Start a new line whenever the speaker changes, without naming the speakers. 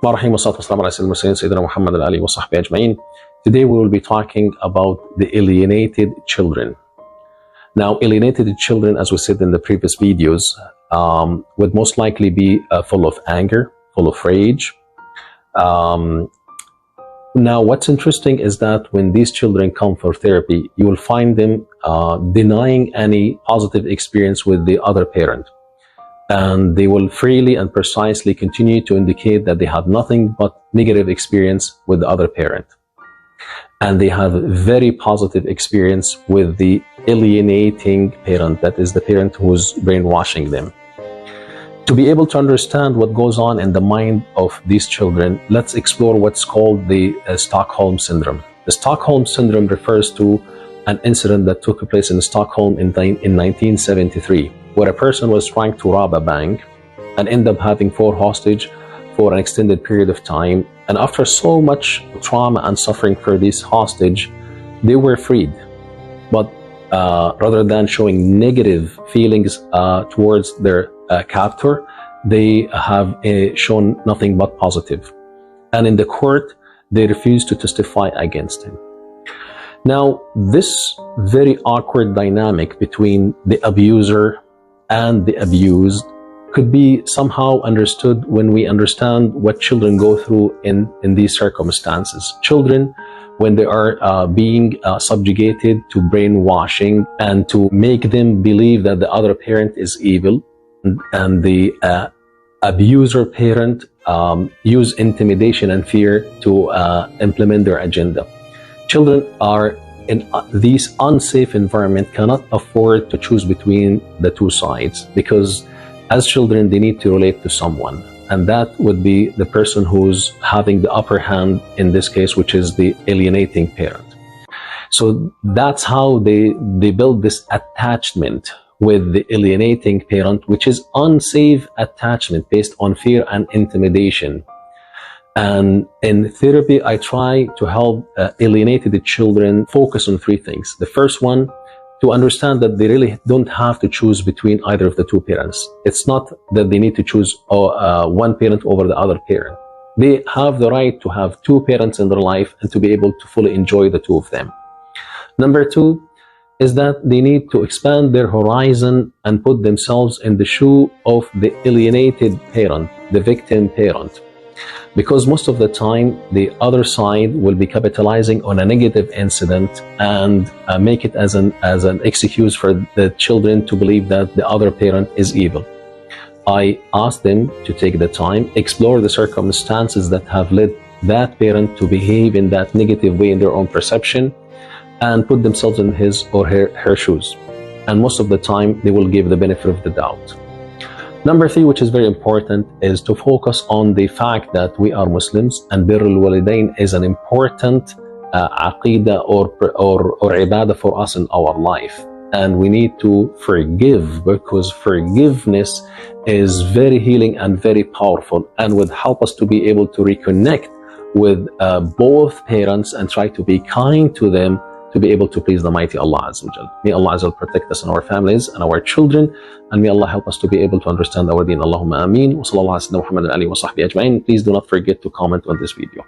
Today we will be talking about the alienated children. Now, alienated children, as we said in the previous videos, would most likely be full of anger, full of rage. Now, what's interesting is that when these children come for therapy, you will find them denying any positive experience with the other parent. And they will freely and precisely continue to indicate that they had nothing but negative experience with the other parent. And they have very positive experience with the alienating parent, that is the parent who's brainwashing them. To be able to understand what goes on in the mind of these children, let's explore what's called the Stockholm Syndrome. The Stockholm Syndrome refers to an incident that took place in Stockholm in 1973, where a person was trying to rob a bank and ended up having 4 hostages for an extended period of time. And after so much trauma and suffering for these hostages, they were freed. But rather than showing negative feelings towards their captor, they have shown nothing but positive. And in the court, they refused to testify against him. Now, this very awkward dynamic between the abuser and the abused could be somehow understood when we understand what children go through in these circumstances. Children, when they are being subjugated to brainwashing and to make them believe that the other parent is evil, and the abuser parent use intimidation and fear to implement their agenda. Children are in these unsafe environments, cannot afford to choose between the two sides, because as children they need to relate to someone, and that would be the person who's having the upper hand in this case, which is the alienating parent. So that's how they build this attachment with the alienating parent, which is unsafe attachment based on fear and intimidation. And in therapy, I try to help alienated children focus on 3 things. The first one, to understand that they really don't have to choose between either of the 2 parents. It's not that they need to choose one parent over the other parent. They have the right to have 2 parents in their life and to be able to fully enjoy the 2 of them. Number 2 is that they need to expand their horizon and put themselves in the shoe of the alienated parent, the victim parent. Because most of the time, the other side will be capitalizing on a negative incident and make it as an excuse for the children to believe that the other parent is evil. I ask them to take the time, explore the circumstances that have led that parent to behave in that negative way in their own perception, and put themselves in his or her shoes. And most of the time, they will give the benefit of the doubt. Number 3, which is very important, is to focus on the fact that we are Muslims and Birr al-Walidain is an important aqidah or ibadah for us in our life. And we need to forgive, because forgiveness is very healing and very powerful, and would help us to be able to reconnect with both parents and try to be kind to them, to be able to please the mighty Allah Azza wa Jal. May Allah Azza wa Jal protect us and our families and our children, and may Allah help us to be able to understand our deen. Allahumma ameen. Wa sallallahu ala Muhammad wa alihi wa sahbihi ajma'in. Please do not forget to comment on this video.